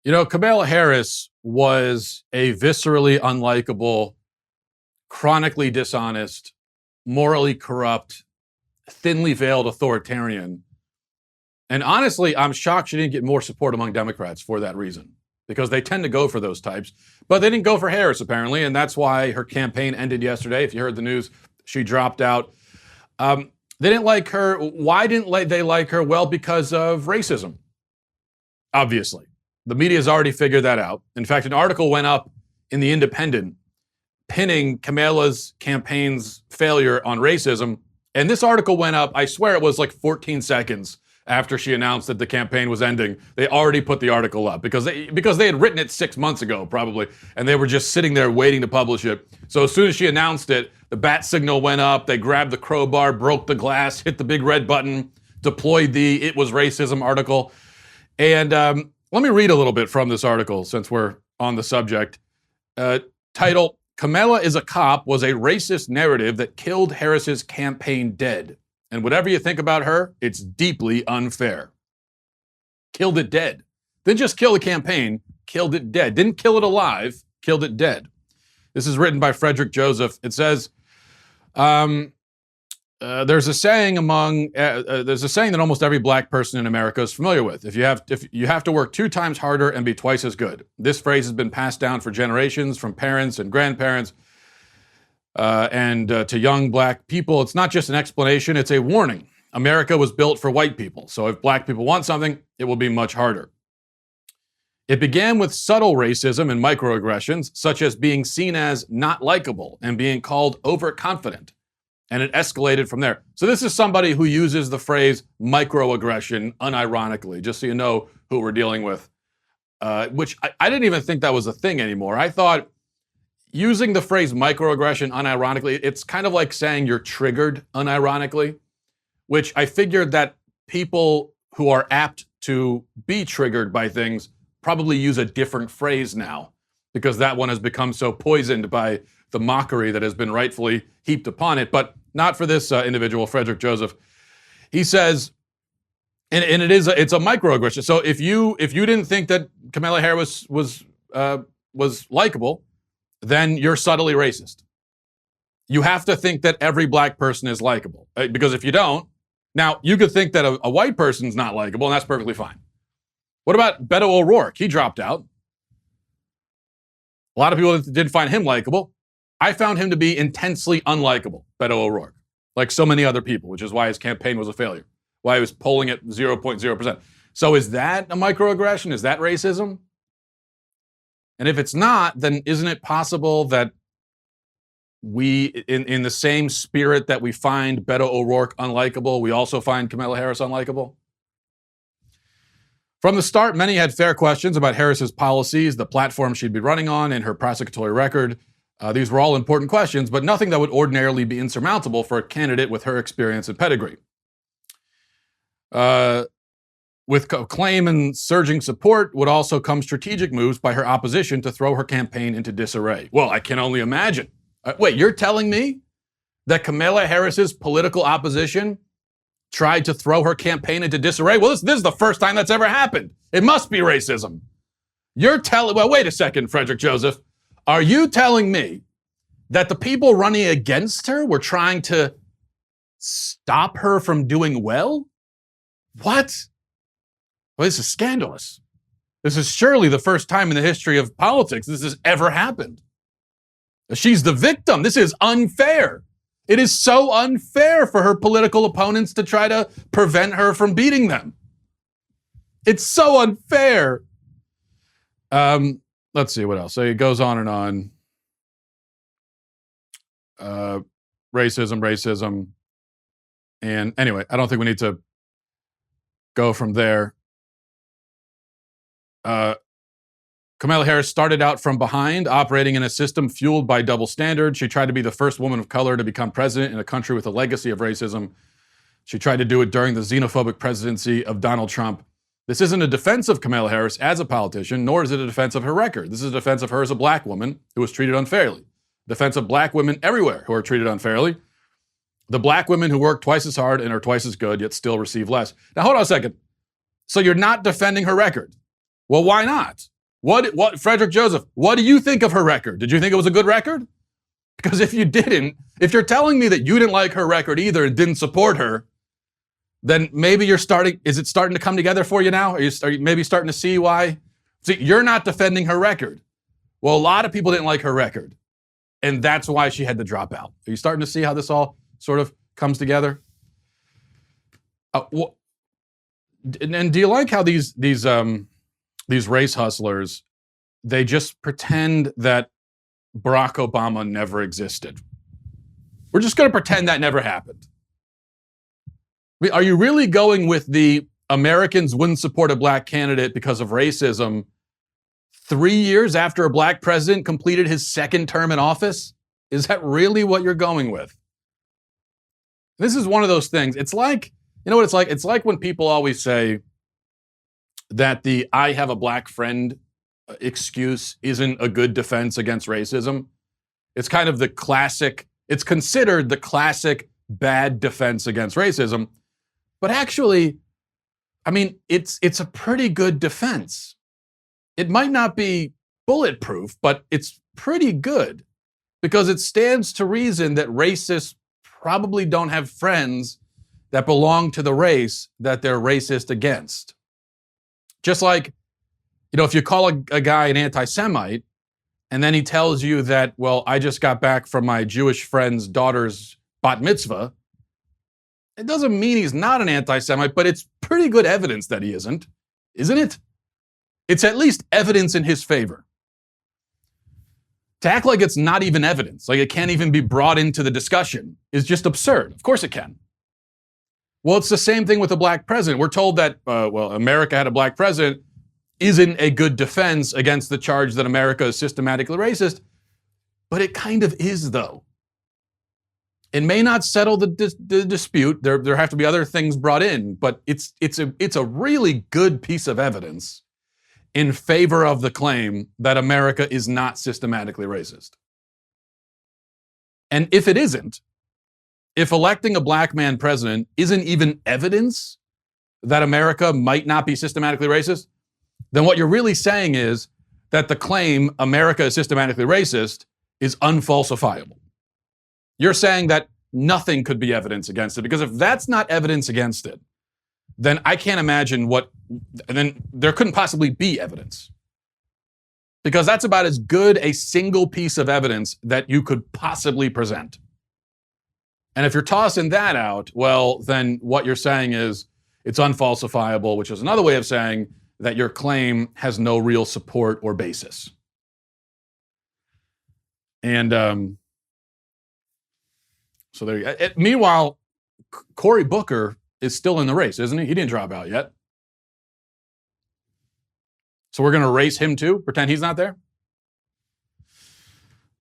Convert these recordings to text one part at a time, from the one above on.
You know, Kamala Harris was a viscerally unlikable, chronically dishonest, morally corrupt, thinly veiled authoritarian. And honestly, I'm shocked she didn't get more support among Democrats for that reason, because they tend to go for those types. But they didn't go for Harris, apparently, and that's why her campaign ended yesterday. If you heard the news, she dropped out. They didn't like her. Why didn't they like her? Well, because of racism, obviously. The media has already figured that out. In fact, an article went up in The Independent pinning Kamala's campaign's failure on racism. And this article went up, I swear it was like 14 seconds after she announced that the campaign was ending. They already put the article up because they had written it 6 months ago, probably, and they were just sitting there waiting to publish it. So as soon as she announced it, the bat signal went up, they grabbed the crowbar, broke the glass, hit the big red button, deployed the "it was racism" article. And let me read a little bit from this article since we're on the subject. Title, "Kamala is a Cop" was a racist narrative that killed Harris's campaign dead. And whatever you think about her, it's deeply unfair. Killed it dead. Didn't just kill the campaign, killed it dead. Didn't kill it alive, killed it dead. This is written by Frederick Joseph. It says, there's a saying that almost every black person in America is familiar with. If you have to work 2 times harder and be twice as good. This phrase has been passed down for generations from parents and grandparents and to young black people. It's not just an explanation, it's a warning. America was built for white people, so if black people want something, it will be much harder. It began with subtle racism and microaggressions, such as being seen as not likable and being called overconfident. And it escalated from there. So this is somebody who uses the phrase microaggression unironically, just so you know who we're dealing with, which I didn't even think that was a thing anymore. I thought using the phrase microaggression unironically, it's kind of like saying you're triggered unironically, which I figured that people who are apt to be triggered by things probably use a different phrase now, because that one has become so poisoned by the mockery that has been rightfully heaped upon it, but not for this individual, Frederick Joseph. He says, and it's a microaggression. So if you didn't think that Kamala Harris was likable, then you're subtly racist. You have to think that every black person is likable, because if you don't, now you could think that a white person's not likable, and that's perfectly fine. What about Beto O'Rourke? He dropped out. A lot of people didn't find him likable. I found him to be intensely unlikable, Beto O'Rourke, like so many other people, which is why his campaign was a failure, why he was polling at 0.0%. So is that a microaggression? Is that racism? And if it's not, then isn't it possible that we, in the same spirit that we find Beto O'Rourke unlikable, we also find Kamala Harris unlikable? From the start, many had fair questions about Harris's policies, the platform she'd be running on, and her prosecutory record. These were all important questions, but nothing that would ordinarily be insurmountable for a candidate with her experience and pedigree. With acclaim and surging support would also come strategic moves by her opposition to throw her campaign into disarray. Well, I can only imagine. Wait, you're telling me that Kamala Harris's political opposition tried to throw her campaign into disarray? Well, this is the first time that's ever happened. It must be racism. Well, wait a second, Frederick Joseph. Are you telling me that the people running against her were trying to stop her from doing well? What? Well, this is scandalous. This is surely the first time in the history of politics this has ever happened. She's the victim. This is unfair. It is so unfair for her political opponents to try to prevent her from beating them. It's so unfair. Let's see what else. So it goes on and on. Racism. And anyway, I don't think we need to go from there. Kamala Harris started out from behind, operating in a system fueled by double standards. She tried to be the first woman of color to become president in a country with a legacy of racism. She tried to do it during the xenophobic presidency of Donald Trump. This isn't a defense of Kamala Harris as a politician, nor is it a defense of her record. This is a defense of her as a black woman who was treated unfairly. Defense of black women everywhere who are treated unfairly. The black women who work twice as hard and are twice as good, yet still receive less. Now, hold on a second. So you're not defending her record. Well, why not? What, Frederick Joseph, what do you think of her record? Did you think it was a good record? Because if you didn't, if you're telling me that you didn't like her record either and didn't support her, then maybe is it starting to come together for you now? Are you maybe starting to see why? See, you're not defending her record. Well, a lot of people didn't like her record, and that's why she had to drop out. Are you starting to see how this all sort of comes together? And do you like how these race hustlers, they just pretend that Barack Obama never existed? We're just going to pretend that never happened. Are you really going with the Americans wouldn't support a black candidate because of racism 3 years after a black president completed his second term in office? Is that really what you're going with? This is one of those things. It's like, you know what it's like? It's like when people always say that the I have a black friend excuse isn't a good defense against racism. It's kind of the classic, it's considered the classic bad defense against racism. But actually, I mean, it's a pretty good defense. It might not be bulletproof, but it's pretty good because it stands to reason that racists probably don't have friends that belong to the race that they're racist against. Just like, you know, if you call a guy an anti-Semite and then he tells you that, well, I just got back from my Jewish friend's daughter's bat mitzvah, it doesn't mean he's not an anti-Semite, but it's pretty good evidence that he isn't it? It's at least evidence in his favor. To act like it's not even evidence, like it can't even be brought into the discussion, is just absurd. Of course it can. Well, it's the same thing with a black president. We're told that, America had a black president isn't a good defense against the charge that America is systematically racist, but it kind of is, though. It may not settle the dispute. There have to be other things brought in, but it's a really good piece of evidence in favor of the claim that America is not systematically racist. And if it isn't, if electing a black man president isn't even evidence that America might not be systematically racist, then what you're really saying is that the claim America is systematically racist is unfalsifiable. You're saying that nothing could be evidence against it, because if that's not evidence against it, then I can't imagine then there couldn't possibly be evidence. Because that's about as good a single piece of evidence that you could possibly present. And if you're tossing that out, well, then what you're saying is it's unfalsifiable, which is another way of saying that your claim has no real support or basis. And so there you go. Meanwhile, Cory Booker is still in the race, isn't he? He didn't drop out yet. So we're going to race him too? Pretend he's not there?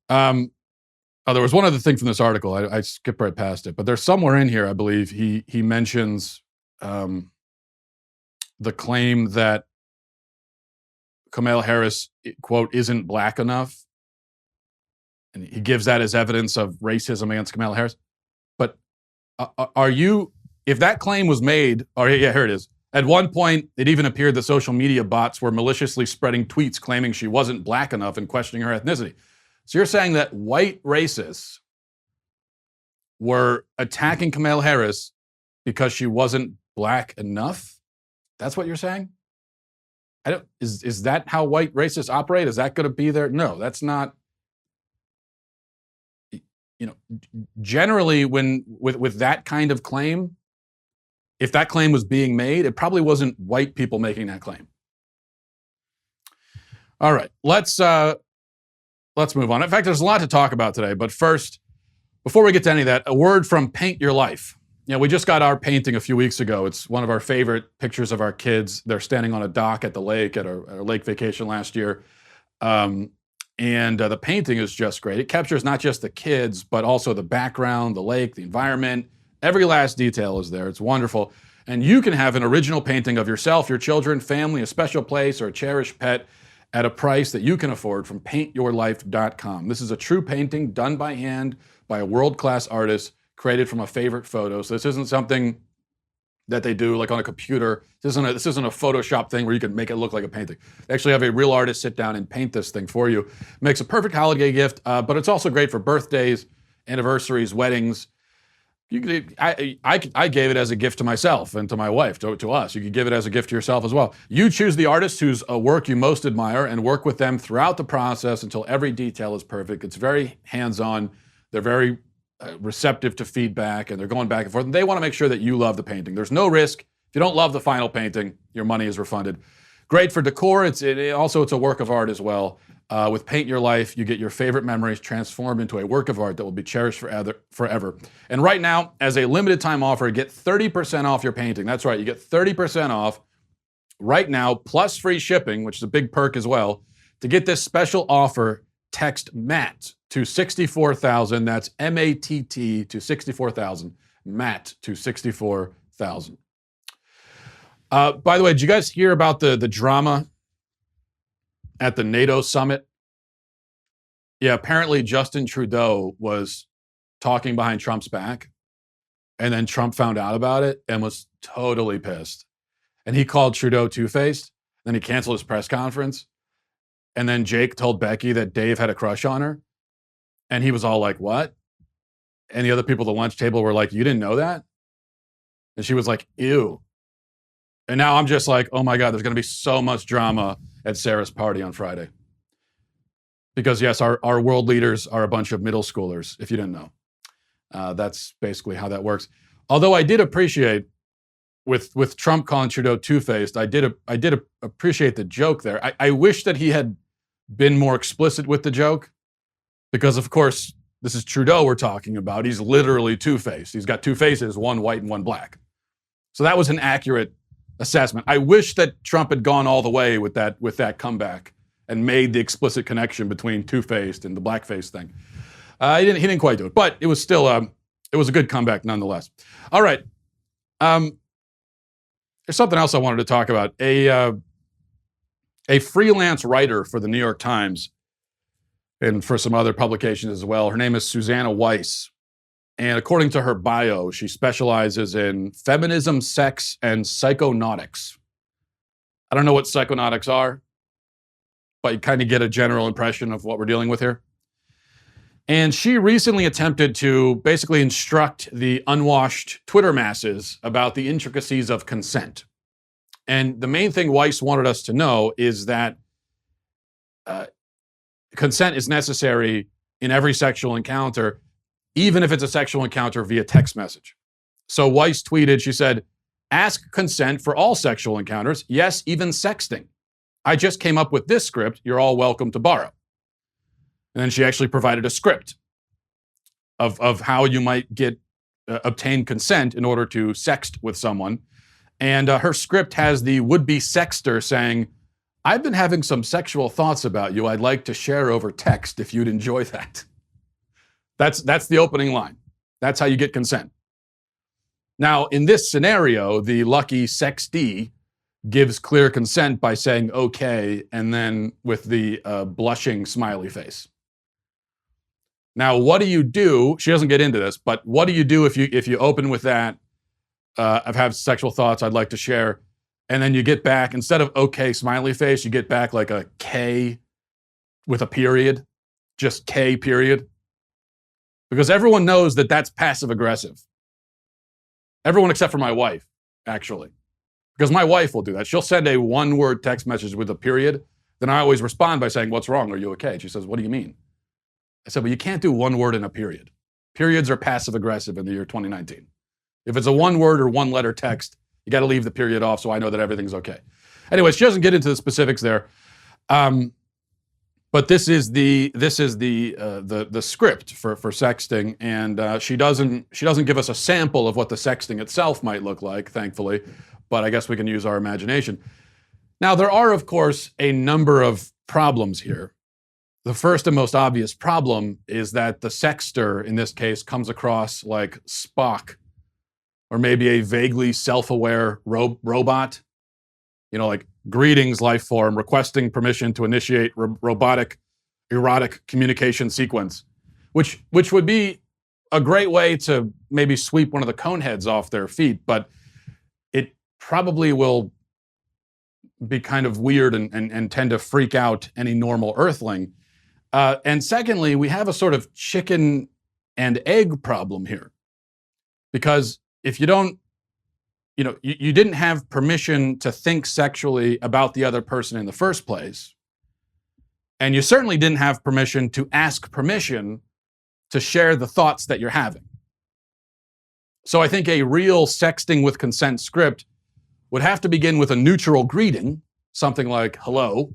There was one other thing from this article. I skipped right past it, but there's somewhere in here, I believe, he mentions the claim that Kamala Harris, quote, isn't black enough. And he gives that as evidence of racism against Kamala Harris. But if that claim was made, here it is. At one point, it even appeared that social media bots were maliciously spreading tweets claiming she wasn't black enough and questioning her ethnicity. So you're saying that white racists were attacking Kamala Harris because she wasn't black enough? That's what you're saying? Is that how white racists operate? Is that going to be there? No, that's not. You know, generally, with that kind of claim, if that claim was being made, it probably wasn't white people making that claim. All right, let's move on. In fact, there's a lot to talk about today. But first, before we get to any of that, a word from Paint Your Life. You know, we just got our painting a few weeks ago. It's one of our favorite pictures of our kids. They're standing on a dock at the lake at our lake vacation last year. And the painting is just great. It captures not just the kids, but also the background, the lake, the environment. Every last detail is there. It's wonderful. And you can have an original painting of yourself, your children, family, a special place, or a cherished pet at a price that you can afford from paintyourlife.com. This is a true painting done by hand by a world-class artist, created from a favorite photo. So this isn't something that they do like on a computer. This isn't a Photoshop thing where you can make it look like a painting. They actually have a real artist sit down and paint this thing for you. Makes a perfect holiday gift, but it's also great for birthdays, anniversaries, weddings. I gave it as a gift to myself and to my wife, to us. You could give it as a gift to yourself as well. You choose the artist whose work you most admire and work with them throughout the process until every detail is perfect. It's very hands-on. They're very receptive to feedback, and they're going back and forth. And they want to make sure that you love the painting. There's no risk. If you don't love the final painting, your money is refunded. Great for decor. It's a work of art as well. With Paint Your Life, you get your favorite memories transformed into a work of art that will be cherished forever. And right now, as a limited time offer, get 30% off your painting. That's right, you get 30% off right now, plus free shipping, which is a big perk as well. To get this special offer, text MATT to 64,000. That's M-A-T-T to 64,000. MATT to 64,000. By the way, did you guys hear about the drama at the NATO summit? Yeah, apparently Justin Trudeau was talking behind Trump's back, and then Trump found out about it and was totally pissed. And he called Trudeau two-faced, then he canceled his press conference, and then Jake told Becky that Dave had a crush on her, and he was all like, what? And the other people at the lunch table were like, you didn't know that? And she was like, ew. And now I'm just like, oh my God, there's going to be so much drama at Sarah's party on Friday. Because yes, our world leaders are a bunch of middle schoolers, if you didn't know. That's basically how that works. Although I did appreciate, with Trump calling Trudeau two-faced, I did appreciate the joke there. I wish that he had been more explicit with the joke, because of course, this is Trudeau we're talking about. He's literally two-faced. He's got two faces, one white and one black. So that was an accurate assessment. I wish that Trump had gone all the way with that comeback and made the explicit connection between two-faced and the blackface thing. He didn't quite do it, but it was still it was a good comeback nonetheless. All right, there's something else I wanted to talk about. A freelance writer for the New York Times and for some other publications as well. Her name is Susanna Weiss. And according to her bio, she specializes in feminism, sex, and psychonautics. I don't know what psychonautics are, but you kind of get a general impression of what we're dealing with here. And she recently attempted to basically instruct the unwashed Twitter masses about the intricacies of consent. And the main thing Weiss wanted us to know is that consent is necessary in every sexual encounter, even if it's a sexual encounter via text message. So Weiss tweeted, she said, ask consent for all sexual encounters. Yes, even sexting. I just came up with this script. You're all welcome to borrow. And then she actually provided a script of how you might obtain consent in order to sext with someone. And her script has the would-be sexter saying, I've been having some sexual thoughts about you I'd like to share over text if you'd enjoy that. That's the opening line. That's how you get consent. Now, in this scenario, the lucky sextee gives clear consent by saying okay, and then with the blushing smiley face. Now, what do you do? She doesn't get into this, but what do you do if you open with that? I've had sexual thoughts I'd like to share, and then you get back, instead of okay smiley face, you get back like a K with a period, just K period. Because everyone knows that that's passive aggressive. Everyone except for my wife, actually. Because my wife will do that. She'll send a one-word text message with a period. Then I always respond by saying, what's wrong? Are you okay? She says, what do you mean? I said, well, you can't do one word in a period. Periods are passive aggressive in the year 2019. If it's a one-word or one-letter text, you got to leave the period off so I know that everything's okay. Anyway, she doesn't get into the specifics there. But this is the script for sexting, and she doesn't give us a sample of what the sexting itself might look like, thankfully, but I guess we can use our imagination. Now, there are, of course, a number of problems here. The first and most obvious problem is that the sexter, in this case, comes across like Spock, or maybe a vaguely self-aware robot. You know, like, greetings, life form, requesting permission to initiate robotic, erotic communication sequence, which would be a great way to maybe sweep one of the coneheads off their feet. But probably will be kind of weird and tend to freak out any normal earthling. And secondly, we have a sort of chicken and egg problem here. Because if you don't, you didn't have permission to think sexually about the other person in the first place, and you certainly didn't have permission to ask permission to share the thoughts that you're having. So I think a real sexting with consent script would have to begin with a neutral greeting, something like hello,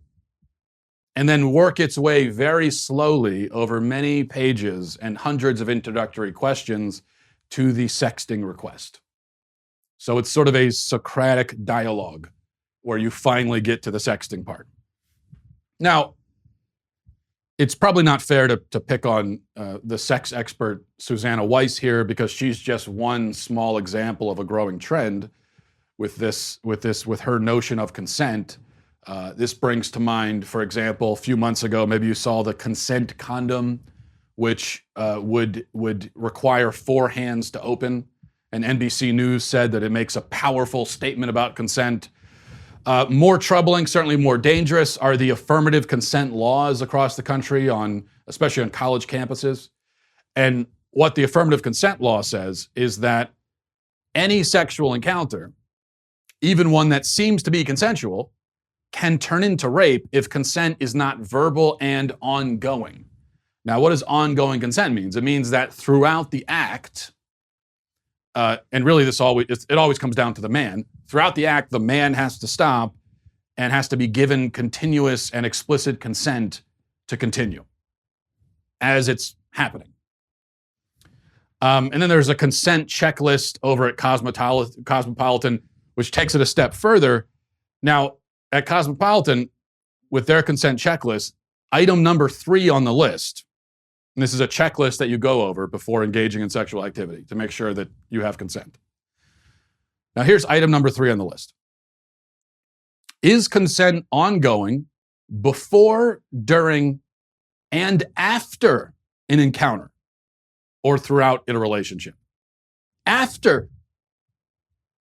and then work its way very slowly over many pages and hundreds of introductory questions to the sexting request. So it's sort of a Socratic dialogue where you finally get to the sexting part. Now, it's probably not fair to pick on the sex expert Susanna Weiss here, because she's just one small example of a growing trend with her notion of consent. This brings to mind, for example, a few months ago, maybe you saw the consent condom, which would require 4 hands to open. And NBC News said that it makes a powerful statement about consent. More troubling, certainly more dangerous, are the affirmative consent laws across the country, especially on college campuses. And what the affirmative consent law says is that any sexual encounter, even one that seems to be consensual, can turn into rape if consent is not verbal and ongoing. Now, what does ongoing consent mean? It means that throughout the act, and really it always comes down to the man, throughout the act, the man has to stop and has to be given continuous and explicit consent to continue as it's happening. And then there's a consent checklist over at Cosmopolitan, which takes it a step further. Now, at Cosmopolitan, with their consent checklist, item number 3 on the list, and this is a checklist that you go over before engaging in sexual activity to make sure that you have consent. Now, here's item number 3 on the list. Is consent ongoing before, during, and after an encounter or throughout in a relationship? After.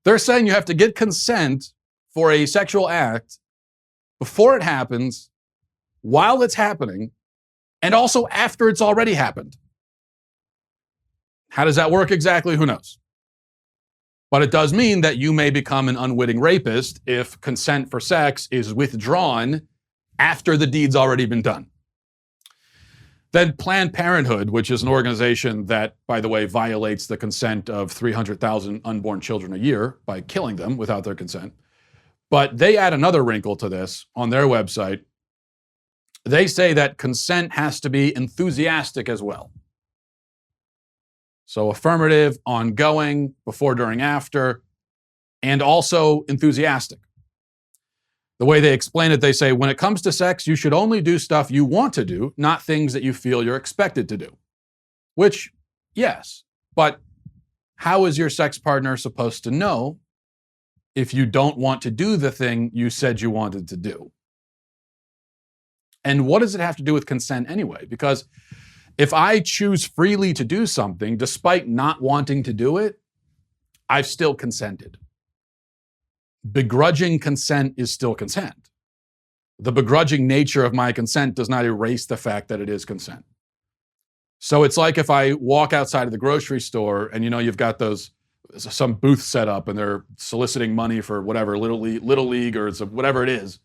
They're saying you have to get consent for a sexual act before it happens, while it's happening, and also after it's already happened. How does that work exactly? Who knows? But it does mean that you may become an unwitting rapist if consent for sex is withdrawn after the deed's already been done. Then Planned Parenthood, which is an organization that, by the way, violates the consent of 300,000 unborn children a year by killing them without their consent. But they add another wrinkle to this on their website. They say that consent has to be enthusiastic as well. So affirmative, ongoing, before, during, after, and also enthusiastic. The way they explain it, they say, when it comes to sex, you should only do stuff you want to do, not things that you feel you're expected to do. Which, yes, but how is your sex partner supposed to know if you don't want to do the thing you said you wanted to do? And what does it have to do with consent anyway? Because if I choose freely to do something despite not wanting to do it, I've still consented. Begrudging consent is still consent. The begrudging nature of my consent does not erase the fact that it is consent. So it's like if I walk outside of the grocery store and you've got some booth set up and they're soliciting money for whatever, Little League or whatever it is,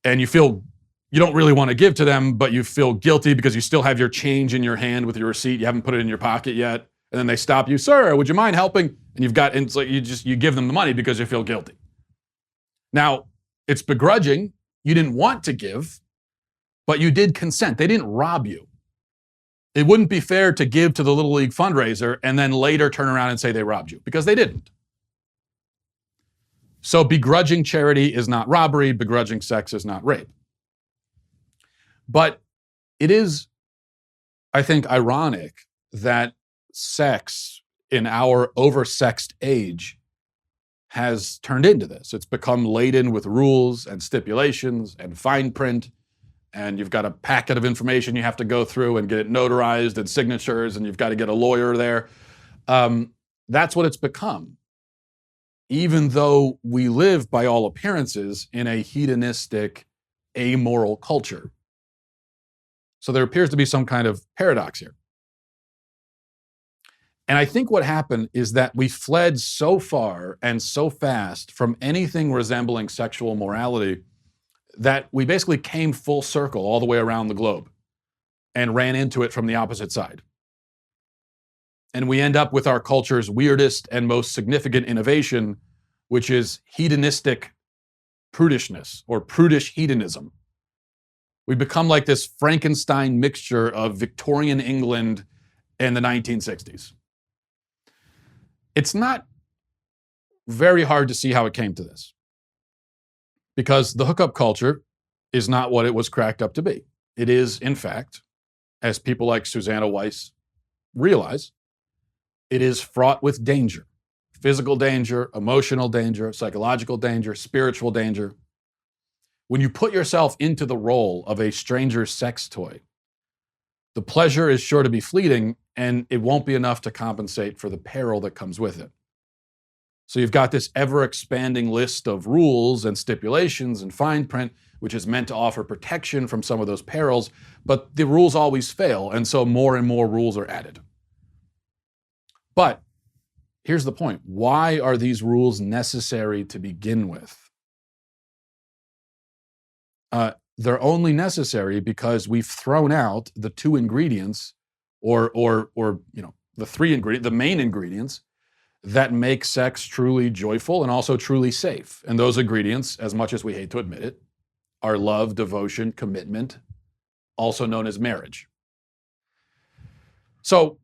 and you don't really want to give to them, but you feel guilty because you still have your change in your hand with your receipt. You haven't put it in your pocket yet. And then they stop you, sir, would you mind helping? And it's like you give them the money because you feel guilty. Now, it's begrudging. You didn't want to give, but you did consent. They didn't rob you. It wouldn't be fair to give to the Little League fundraiser and then later turn around and say they robbed you, because they didn't. So begrudging charity is not robbery. Begrudging sex is not rape. But it is, I think, ironic that sex in our oversexed age has turned into this. It's become laden with rules and stipulations and fine print, and you've got a packet of information you have to go through and get it notarized and signatures, and you've got to get a lawyer there. That's what it's become. even though we live, by all appearances, in a hedonistic, amoral culture. So there appears to be some kind of paradox here. And I think what happened is that we fled so far and so fast from anything resembling sexual morality that we basically came full circle all the way around the globe and ran into it from the opposite side. And we end up with our culture's weirdest and most significant innovation, which is hedonistic prudishness or prudish hedonism. We become like this Frankenstein mixture of Victorian England and the 1960s. It's not very hard to see how it came to this, because the hookup culture is not what it was cracked up to be. It is, in fact, as people like Susanna Weiss realize, it is fraught with danger. Physical danger, emotional danger, psychological danger, spiritual danger. When you put yourself into the role of a stranger's sex toy, the pleasure is sure to be fleeting, and it won't be enough to compensate for the peril that comes with it. So you've got this ever-expanding list of rules and stipulations and fine print, which is meant to offer protection from some of those perils, but the rules always fail, and so more and more rules are added. But here's the point. Why are these rules necessary to begin with? They're only necessary because we've thrown out the two ingredients, or the three ingredients, the main ingredients that make sex truly joyful and also truly safe. And those ingredients, as much as we hate to admit it, are love, devotion, commitment, also known as marriage. So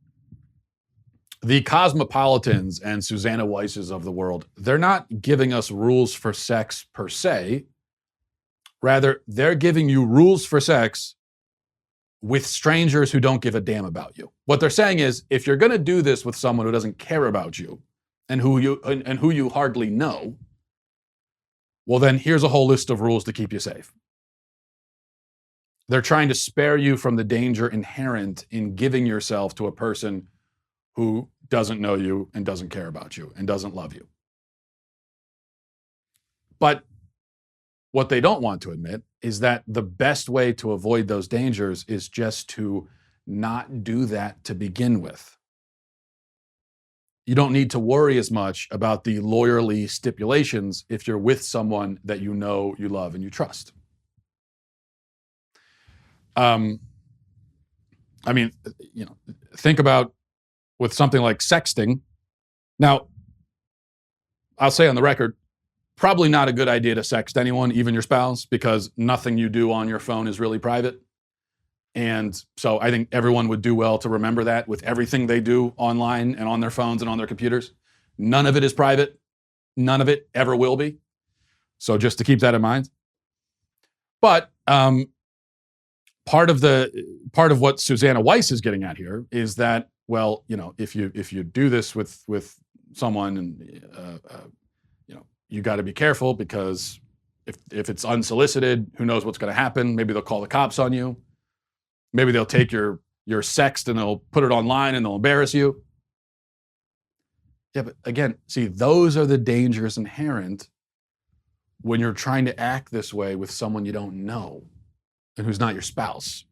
the cosmopolitans and Susanna Weisses of the world, they're not giving us rules for sex per se. Rather, they're giving you rules for sex with strangers who don't give a damn about you. What they're saying is, if you're going to do this with someone who doesn't care about you and who you hardly know, well, then here's a whole list of rules to keep you safe. They're trying to spare you from the danger inherent in giving yourself to a person who doesn't know you and doesn't care about you and doesn't love you. But what they don't want to admit is that the best way to avoid those dangers is just to not do that to begin with. You don't need to worry as much about the lawyerly stipulations if you're with someone that you know, you love, and you trust. Think about with something like sexting. Now, I'll say on the record, probably not a good idea to sext anyone, even your spouse, because nothing you do on your phone is really private. And so I think everyone would do well to remember that with everything they do online and on their phones and on their computers. None of it is private. None of it ever will be. So just to keep that in mind. But part of what Susanna Weiss is getting at here is that, well, if you do this with someone, and you got to be careful, because if it's unsolicited, who knows what's going to happen? Maybe they'll call the cops on you. Maybe they'll take your sext and they'll put it online and they'll embarrass you. Yeah, but again, see, those are the dangers inherent when you're trying to act this way with someone you don't know and who's not your spouse.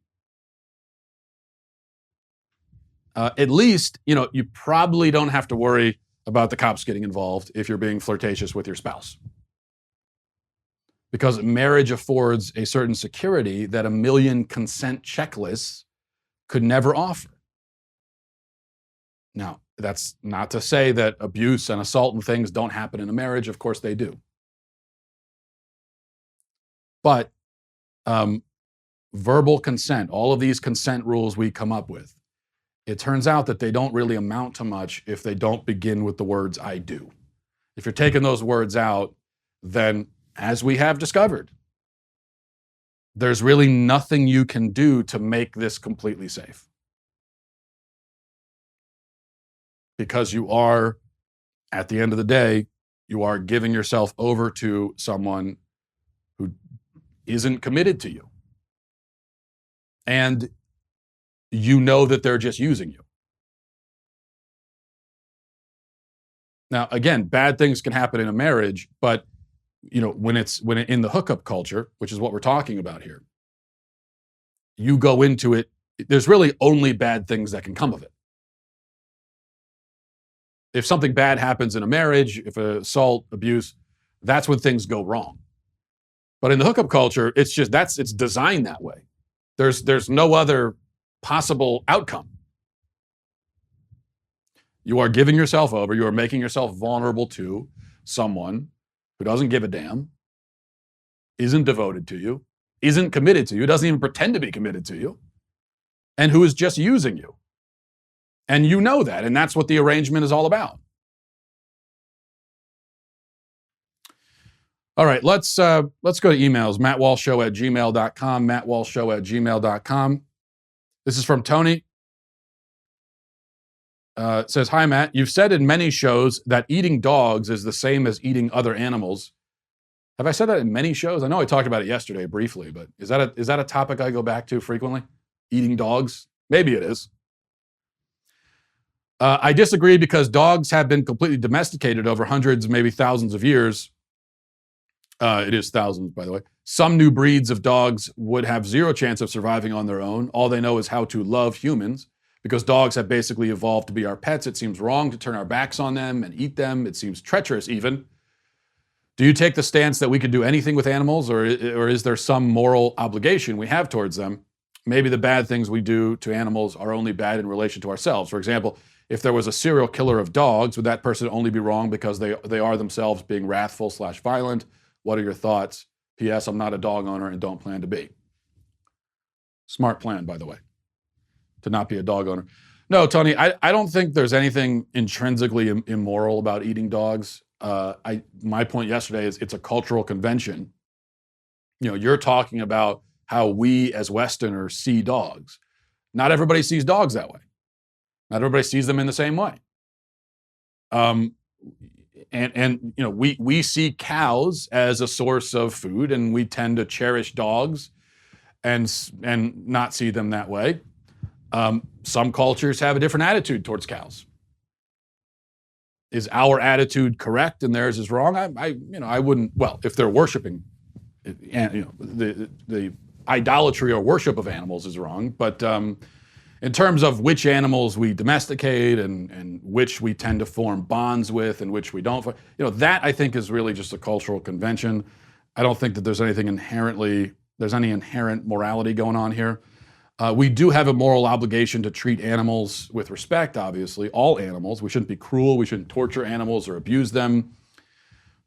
At least, you probably don't have to worry about the cops getting involved if you're being flirtatious with your spouse. Because marriage affords a certain security that a million consent checklists could never offer. Now, that's not to say that abuse and assault and things don't happen in a marriage. Of course they do. But verbal consent, all of these consent rules we come up with, it turns out that they don't really amount to much if they don't begin with the words "I do." If you're taking those words out, then, as we have discovered, there's really nothing you can do to make this completely safe. Because you are, at the end of the day, you are giving yourself over to someone who isn't committed to you. And you know that they're just using you. Now, again, bad things can happen in a marriage, but when in the hookup culture, which is what we're talking about here, you go into it, there's really only bad things that can come of it. If something bad happens in a marriage, if assault, abuse, that's when things go wrong. But in the hookup culture, it's designed that way. There's no other possible outcome. You are giving yourself over. You are making yourself vulnerable to someone who doesn't give a damn, isn't devoted to you, isn't committed to you, doesn't even pretend to be committed to you, and who is just using you. And you know that, and that's what the arrangement is all about. All right, let's go to emails. mattwalshshow@gmail.com, mattwalshshow@gmail.com. This is from Tony. It says, "Hi, Matt. You've said in many shows that eating dogs is the same as eating other animals." Have I said that in many shows? I know I talked about it yesterday briefly, but is that a topic I go back to frequently? Eating dogs? Maybe it is. I disagree because dogs have been completely domesticated over hundreds, maybe thousands of years. It is thousands, by the way. Some new breeds of dogs would have zero chance of surviving on their own. All they know is how to love humans. Because dogs have basically evolved to be our pets, it seems wrong to turn our backs on them and eat them. It seems treacherous even. Do you take the stance that we could do anything with animals, or is there some moral obligation we have towards them? Maybe the bad things we do to animals are only bad in relation to ourselves. For example, if there was a serial killer of dogs, would that person only be wrong because they are themselves being wrathful/violent? What are your thoughts? P.S. I'm not a dog owner and don't plan to be. Smart plan, by the way, to not be a dog owner. No, Tony, I don't think there's anything intrinsically immoral about eating dogs. My point yesterday is it's a cultural convention. You're talking about how we as Westerners see dogs. Not everybody sees dogs that way. Not everybody sees them in the same way. We see cows as a source of food, and we tend to cherish dogs and not see them that way. Some cultures have a different attitude towards cows. Is our attitude correct and theirs is wrong? I wouldn't. Well, if they're worshiping, the idolatry or worship of animals is wrong. But in terms of which animals we domesticate and which we tend to form bonds with and which we don't, that I think is really just a cultural convention. I don't think that there's any inherent morality going on here. We do have a moral obligation to treat animals with respect, obviously, all animals. We shouldn't be cruel. We shouldn't torture animals or abuse them.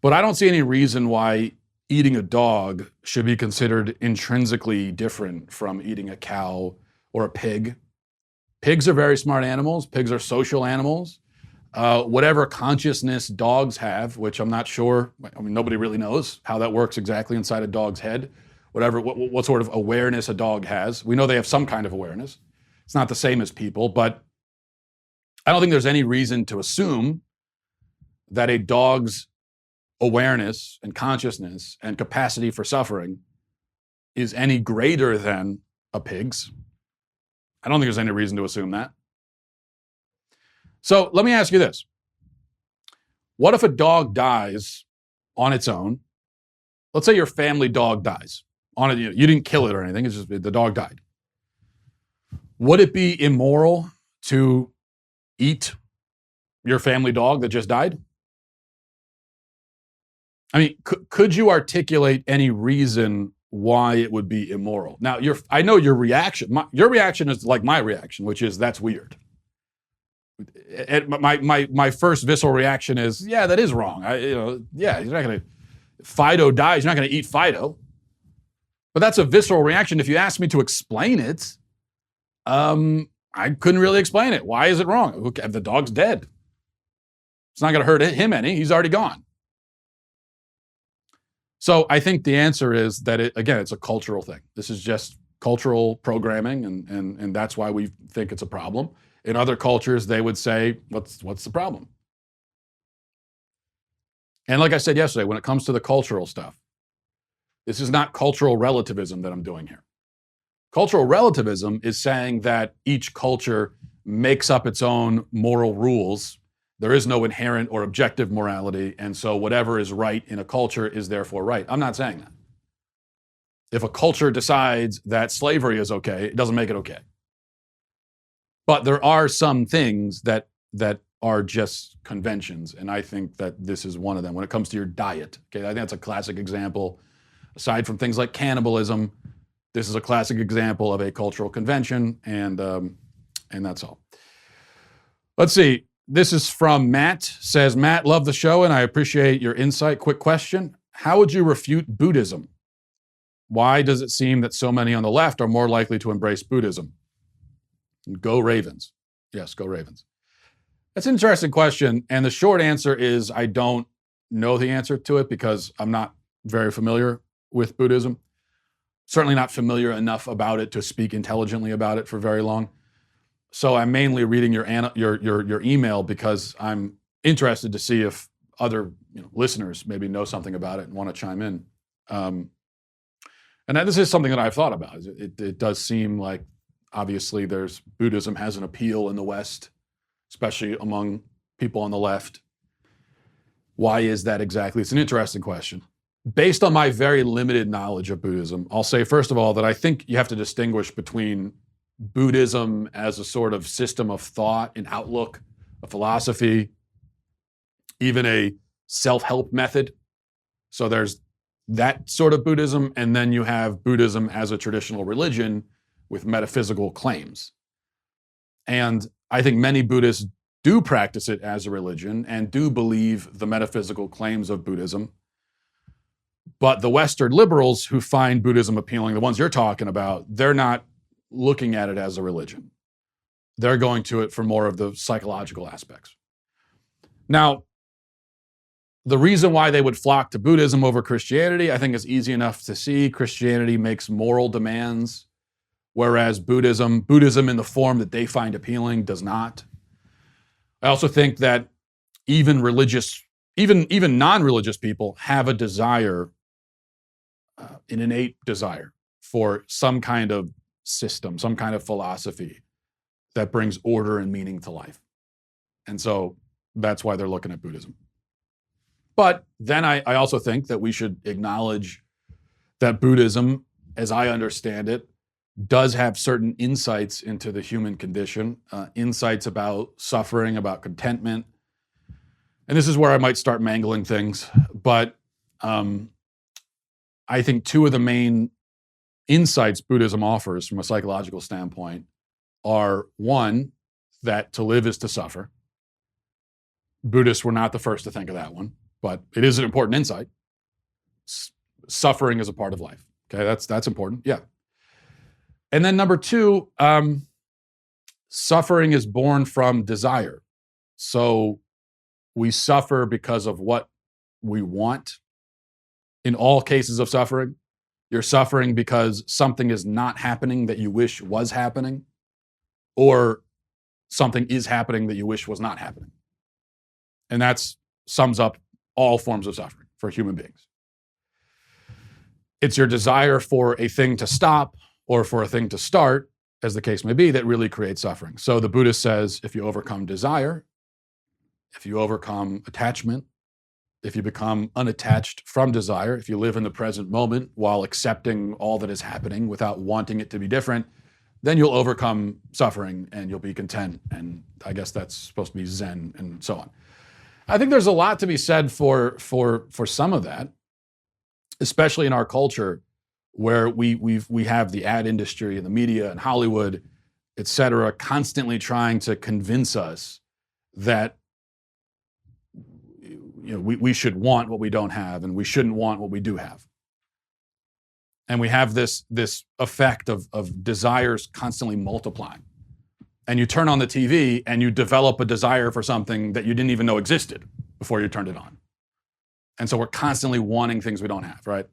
But I don't see any reason why eating a dog should be considered intrinsically different from eating a cow or a pig. Pigs are very smart animals. Pigs are social animals. Whatever consciousness dogs have, which I'm not sure, nobody really knows how that works exactly inside a dog's head. What sort of awareness a dog has. We know they have some kind of awareness. It's not the same as people, but I don't think there's any reason to assume that a dog's awareness and consciousness and capacity for suffering is any greater than a pig's. I don't think there's any reason to assume that. So let me ask you this. What if a dog dies on its own? Let's say your family dog dies. You didn't kill it or anything, it's just the dog died. Would it be immoral to eat your family dog that just died? Could you articulate any reason why it would be immoral? Now, I know your reaction. Your reaction is like my reaction, which is that's weird. My first visceral reaction is, yeah, that is wrong. You're not going to. Fido dies. You're not going to eat Fido. But that's a visceral reaction. If you ask me to explain it, I couldn't really explain it. Why is it wrong? The dog's dead. It's not going to hurt him any. He's already gone. So I think the answer is that, it's a cultural thing. This is just cultural programming, and that's why we think it's a problem. In other cultures, they would say, what's the problem? And like I said yesterday, when it comes to the cultural stuff, this is not cultural relativism that I'm doing here. Cultural relativism is saying that each culture makes up its own moral rules there is no inherent or objective morality, and so whatever is right in a culture is therefore right. I'm not saying that. If a culture decides that slavery is okay, it doesn't make it okay. But there are some things that are just conventions, and I think that this is one of them. When it comes to your diet, okay, I think that's a classic example. Aside from things like cannibalism, this is a classic example of a cultural convention, and that's all. Let's see. This is from Matt. Says, Matt, love the show, and I appreciate your insight. Quick question. How would you refute Buddhism? Why does it seem that so many on the left are more likely to embrace Buddhism? Go Ravens. Yes, go Ravens. That's an interesting question, and the short answer is I don't know the answer to it because I'm not very familiar with Buddhism. Certainly not familiar enough about it to speak intelligently about it for very long. So I'm mainly reading your email because I'm interested to see if other listeners maybe know something about it and want to chime in. And this is something that I've thought about. It does seem like obviously Buddhism has an appeal in the West, especially among people on the left. Why is that exactly? It's an interesting question. Based on my very limited knowledge of Buddhism, I'll say first of all that I think you have to distinguish between Buddhism as a sort of system of thought, an outlook, a philosophy, even a self-help method. So there's that sort of Buddhism, and then you have Buddhism as a traditional religion with metaphysical claims. And I think many Buddhists do practice it as a religion and do believe the metaphysical claims of Buddhism. But the Western liberals who find Buddhism appealing, the ones you're talking about, they're not looking at it as a religion. They're going to it for more of the psychological aspects. Now, the reason why they would flock to Buddhism over Christianity, I think is easy enough to see. Christianity makes moral demands, whereas Buddhism in the form that they find appealing does not. I also think that even non-religious people have a desire, an innate desire for some kind of system, some kind of philosophy that brings order and meaning to life. And so that's why they're looking at Buddhism. But then I also think that we should acknowledge that Buddhism, as I understand it, does have certain insights into the human condition, insights about suffering, about contentment. And this is where I might start mangling things, but I think two of the main insights Buddhism offers from a psychological standpoint are, one, that to live is to suffer. Buddhists were not the first to think of that one, but it is an important insight. Suffering is a part of life. Okay, that's important. Yeah. And then number two, suffering is born from desire. So we suffer because of what we want. In all cases of suffering, you're suffering because something is not happening that you wish was happening, or something is happening that you wish was not happening. And that sums up all forms of suffering for human beings. It's your desire for a thing to stop or for a thing to start, as the case may be, that really creates suffering. So the Buddhist says, if you overcome desire, if you overcome attachment, if you become unattached from desire, if you live in the present moment while accepting all that is happening without wanting it to be different, then you'll overcome suffering and you'll be content. And I guess that's supposed to be Zen and so on. I think there's a lot to be said for some of that, especially in our culture where we have the ad industry and the media and Hollywood, et cetera, constantly trying to convince us that we should want what we don't have and we shouldn't want what we do have. And we have this effect of desires constantly multiplying. And you turn on the TV and you develop a desire for something that you didn't even know existed before you turned it on. And so we're constantly wanting things we don't have, right?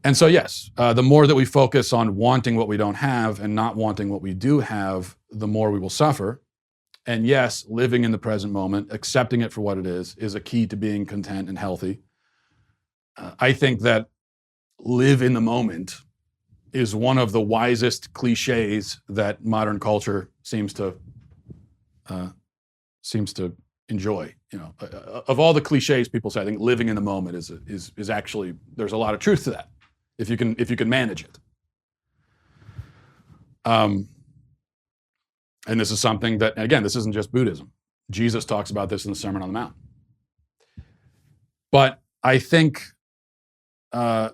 And so yes, the more that we focus on wanting what we don't have and not wanting what we do have, the more we will suffer. And yes, living in the present moment, accepting it for what it is a key to being content and healthy. I think that live in the moment is one of the wisest cliches that modern culture seems to seems to enjoy. Of all the cliches people say, I think living in the moment is actually, there's a lot of truth to that if you can manage it. And this is something that, again, this isn't just Buddhism. Jesus talks about this in the Sermon on the Mount. But I think that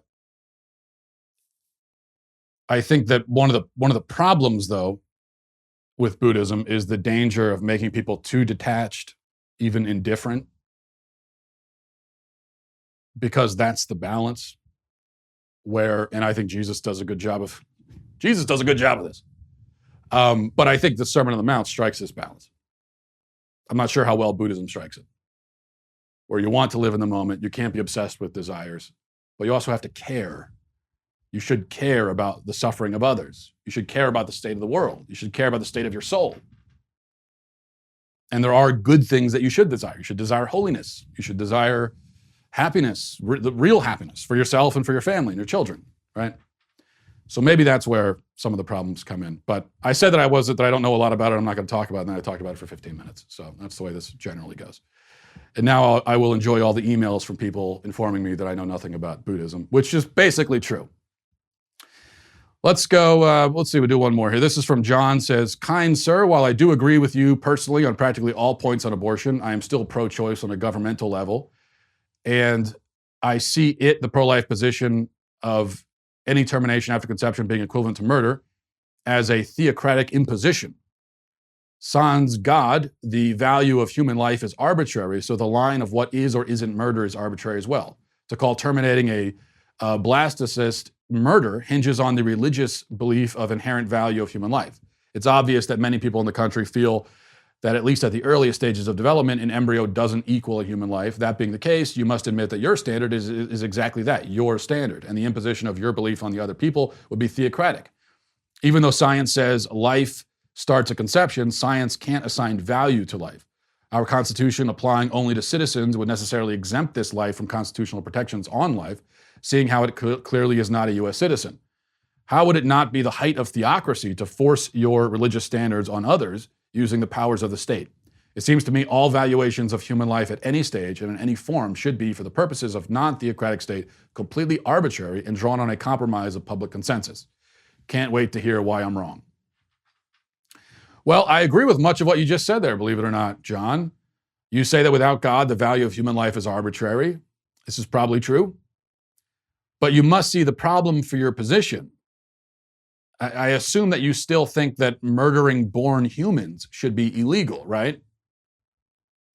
one of the problems, though, with Buddhism is the danger of making people too detached, even indifferent, because that's the balance and I think Jesus does a good job of this. But I think the Sermon on the Mount strikes this balance. I'm not sure how well Buddhism strikes it, where you want to live in the moment, you can't be obsessed with desires, but you also have to care. You should care about the suffering of others. You should care about the state of the world. You should care about the state of your soul. And there are good things that you should desire. You should desire holiness. You should desire happiness, the real happiness for yourself and for your family and your children, right? So maybe that's where some of the problems come in. But I said that I don't know a lot about it. I'm not going to talk about it. And then I talked about it for 15 minutes. So that's the way this generally goes. And now I will enjoy all the emails from people informing me that I know nothing about Buddhism, which is basically true. Let's go, let's see, we'll do one more here. This is from John, says, "Kind sir, while I do agree with you personally on practically all points on abortion, I am still pro-choice on a governmental level. And I see the pro-life position of any termination after conception being equivalent to murder, as a theocratic imposition. Sans God, the value of human life is arbitrary, so the line of what is or isn't murder is arbitrary as well. To call terminating a blastocyst murder hinges on the religious belief of inherent value of human life. It's obvious that many people in the country feel that at least at the earliest stages of development, an embryo doesn't equal a human life. That being the case, you must admit that your standard is exactly that, your standard, and the imposition of your belief on the other people would be theocratic. Even though science says life starts at conception, science can't assign value to life. Our Constitution, applying only to citizens, would necessarily exempt this life from constitutional protections on life, seeing how it clearly is not a U.S. citizen. How would it not be the height of theocracy to force your religious standards on others using the powers of the state? It seems to me all valuations of human life at any stage and in any form should be, for the purposes of non-theocratic state, completely arbitrary and drawn on a compromise of public consensus. Can't wait to hear why I'm wrong." Well, I agree with much of what you just said there, believe it or not, John. You say that without God, the value of human life is arbitrary. This is probably true. But you must see the problem for your position. I assume that you still think that murdering born humans should be illegal, right?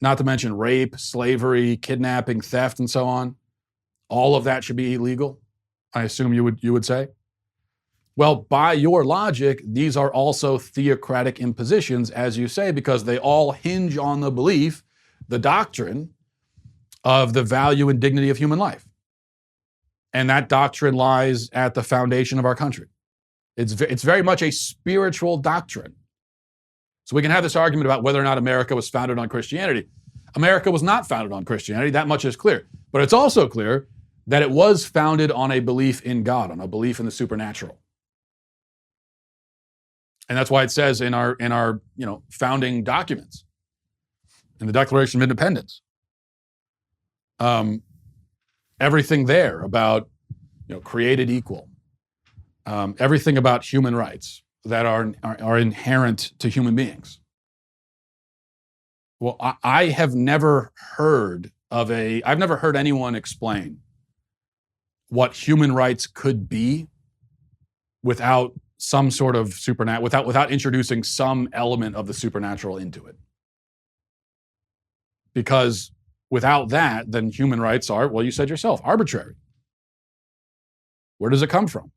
Not to mention rape, slavery, kidnapping, theft, and so on. All of that should be illegal, I assume you would say. Well, by your logic, these are also theocratic impositions, as you say, because they all hinge on the belief, the doctrine of the value and dignity of human life. And that doctrine lies at the foundation of our country. It's very much a spiritual doctrine. So we can have this argument about whether or not America was founded on Christianity. America was not founded on Christianity, that much is clear. But it's also clear that it was founded on a belief in God, on a belief in the supernatural. And that's why it says in our founding documents, in the Declaration of Independence, everything there about created equal, everything about human rights that are inherent to human beings. Well, I have never heard I've never heard anyone explain what human rights could be without some sort of without introducing some element of the supernatural into it. Because without that, then human rights are, well, you said yourself, arbitrary. Where does it come from?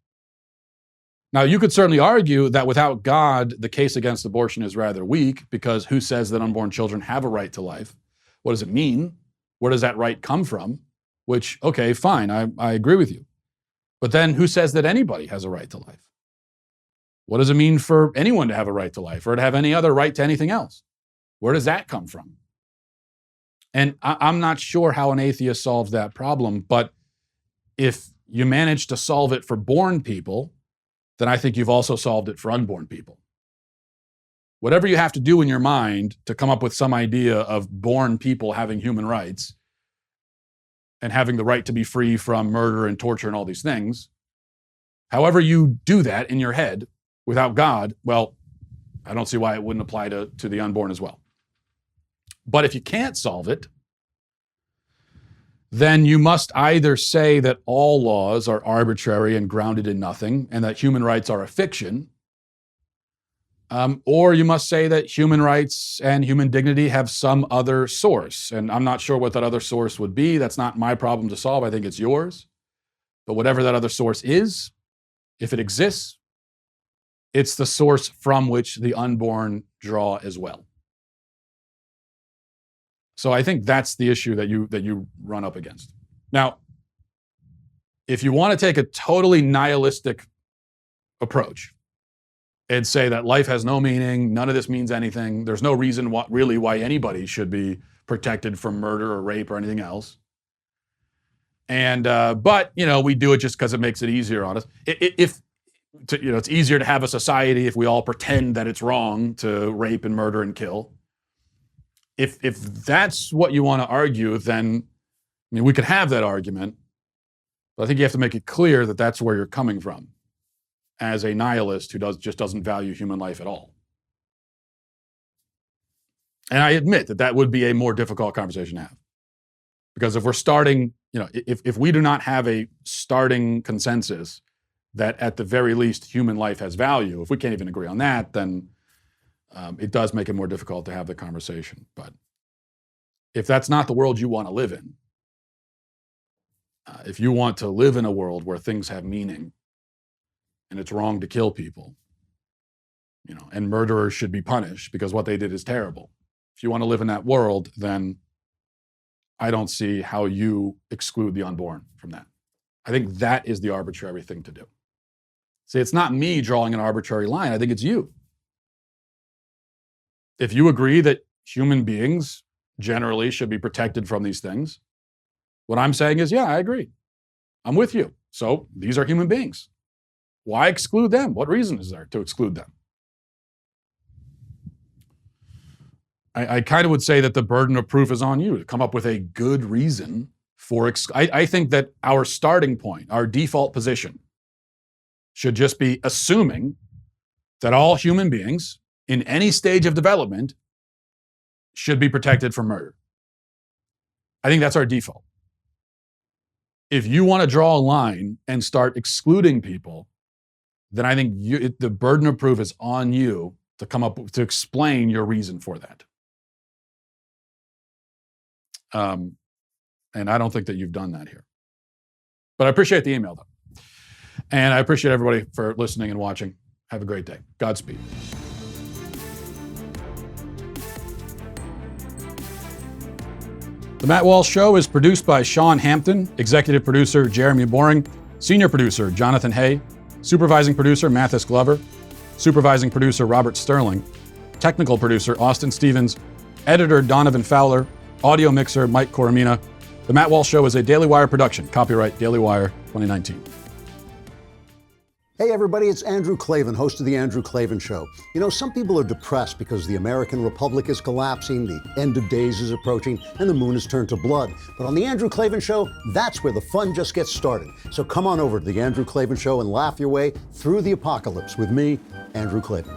Now, you could certainly argue that without God, the case against abortion is rather weak, because who says that unborn children have a right to life? What does it mean? Where does that right come from? Which, okay, fine, I agree with you. But then who says that anybody has a right to life? What does it mean for anyone to have a right to life or to have any other right to anything else? Where does that come from? And I'm not sure how an atheist solves that problem, but if you manage to solve it for born people, then I think you've also solved it for unborn people. whatever you have to do in your mind to come up with some idea of born people having human rights and having the right to be free from murder and torture and all these things, however you do that in your head without God, well, I don't see why it wouldn't apply to the unborn as well. But if you can't solve it, then you must either say that all laws are arbitrary and grounded in nothing, and that human rights are a fiction, or you must say that human rights and human dignity have some other source. And I'm not sure what that other source would be. That's not my problem to solve. I think it's yours. But whatever that other source is, if it exists, it's the source from which the unborn draw as well. So I think that's the issue that you run up against. Now, if you want to take a totally nihilistic approach and say that life has no meaning, none of this means anything, there's no reason why anybody should be protected from murder or rape or anything else. And but we do it just because it makes it easier on us. It's easier to have a society if we all pretend that it's wrong to rape and murder and kill. If that's what you want to argue, then we could have that argument. But I think you have to make it clear that that's where you're coming from, as a nihilist who just doesn't value human life at all. And I admit that would be a more difficult conversation to have, because if we're starting, if we do not have a starting consensus that at the very least human life has value, if we can't even agree on that, then it does make it more difficult to have the conversation. But if that's not the world you want to live in, if you want to live in a world where things have meaning and it's wrong to kill people, and murderers should be punished because what they did is terrible. If you want to live in that world, then I don't see how you exclude the unborn from that. I think that is the arbitrary thing to do. See, it's not me drawing an arbitrary line. I think it's you. If you agree that human beings generally should be protected from these things, what I'm saying is, yeah, I agree. I'm with you. So these are human beings. Why exclude them? What reason is there to exclude them? I kind of would say that the burden of proof is on you to come up with a good reason for I think that our starting point, our default position, should just be assuming that all human beings in any stage of development should be protected from murder. I think that's our default. If you want to draw a line and start excluding people, then I think the burden of proof is on you to explain your reason for that. And I don't think that you've done that here. But I appreciate the email, though. And I appreciate everybody for listening and watching. Have a great day. Godspeed. The Matt Walsh Show is produced by Sean Hampton, executive producer Jeremy Boring, senior producer Jonathan Hay, supervising producer Mathis Glover, supervising producer Robert Sterling, technical producer Austin Stevens, editor Donovan Fowler, audio mixer Mike Coromina. The Matt Walsh Show is a Daily Wire production. Copyright Daily Wire 2019. Hey everybody, it's Andrew Klavan, host of The Andrew Klavan Show. Some people are depressed because the American Republic is collapsing, the end of days is approaching, and the moon has turned to blood. But on The Andrew Klavan Show, that's where the fun just gets started. So come on over to The Andrew Klavan Show and laugh your way through the apocalypse with me, Andrew Klavan.